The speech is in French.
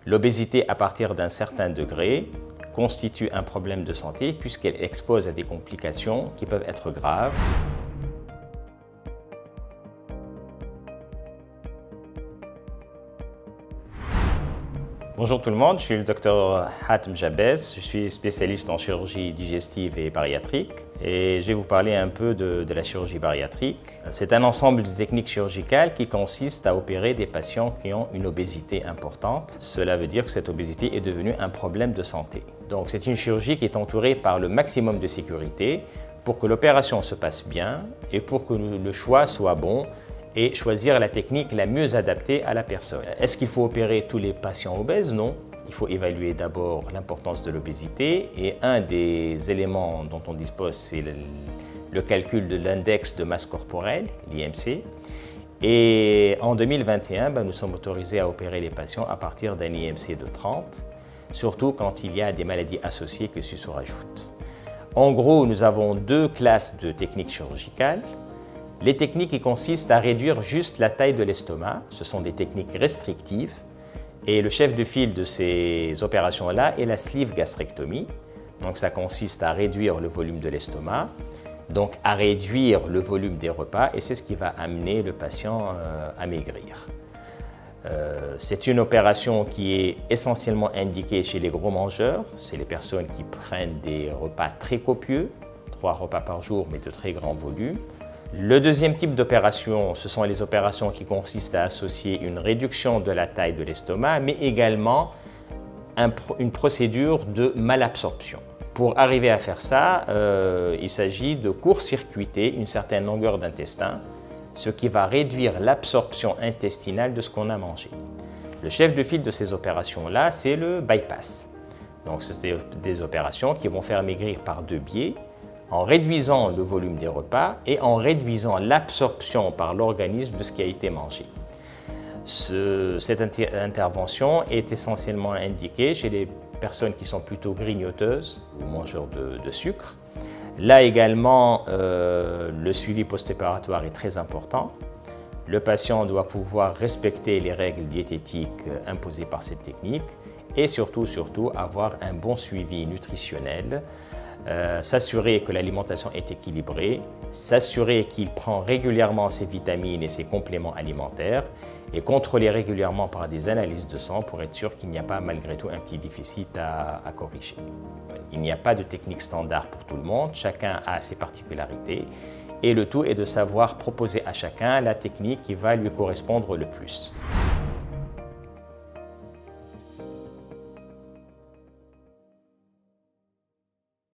L'obésité à partir d'un certain degré constitue un problème de santé puisqu'elle expose à des complications qui peuvent être graves. Bonjour tout le monde, je suis le docteur Hatem Jabès, je suis spécialiste en chirurgie digestive et bariatrique et je vais vous parler un peu de la chirurgie bariatrique. C'est un ensemble de techniques chirurgicales qui consiste à opérer des patients qui ont une obésité importante. Cela veut dire que cette obésité est devenue un problème de santé. Donc c'est une chirurgie qui est entourée par le maximum de sécurité pour que l'opération se passe bien et pour que le choix soit bon et choisir la technique la mieux adaptée à la personne. Est-ce qu'il faut opérer tous les patients obèses? Non. Il faut évaluer d'abord l'importance de l'obésité et un des éléments dont on dispose, c'est le calcul de l'index de masse corporelle, l'IMC. Et en 2021, nous sommes autorisés à opérer les patients à partir d'un IMC de 30, surtout quand il y a des maladies associées que ceci se rajoute. En gros, nous avons deux classes de techniques chirurgicales. Les techniques qui consistent à réduire juste la taille de l'estomac, ce sont des techniques restrictives et le chef de file de ces opérations-là est la sleeve gastrectomie. Donc ça consiste à réduire le volume de l'estomac, donc à réduire le volume des repas et c'est ce qui va amener le patient à maigrir. C'est une opération qui est essentiellement indiquée chez les gros mangeurs, c'est les personnes qui prennent des repas très copieux, 3 repas par jour mais de très grand volume. Le deuxième type d'opération, ce sont les opérations qui consistent à associer une réduction de la taille de l'estomac, mais également une procédure de malabsorption. Pour arriver à faire ça, il s'agit de court-circuiter une certaine longueur d'intestin, ce qui va réduire l'absorption intestinale de ce qu'on a mangé. Le chef de file de ces opérations-là, c'est le bypass. Donc, c'est des opérations qui vont faire maigrir par deux biais, en réduisant le volume des repas et en réduisant l'absorption par l'organisme de ce qui a été mangé. Cette intervention est essentiellement indiquée chez les personnes qui sont plutôt grignoteuses ou mangeurs de sucre. Là également, le suivi post-opératoire est très important. Le patient doit pouvoir respecter les règles diététiques imposées par cette technique et surtout avoir un bon suivi nutritionnel. S'assurer que l'alimentation est équilibrée, s'assurer qu'il prend régulièrement ses vitamines et ses compléments alimentaires et contrôler régulièrement par des analyses de sang pour être sûr qu'il n'y a pas malgré tout un petit déficit à corriger. Il n'y a pas de technique standard pour tout le monde, chacun a ses particularités et le tout est de savoir proposer à chacun la technique qui va lui correspondre le plus.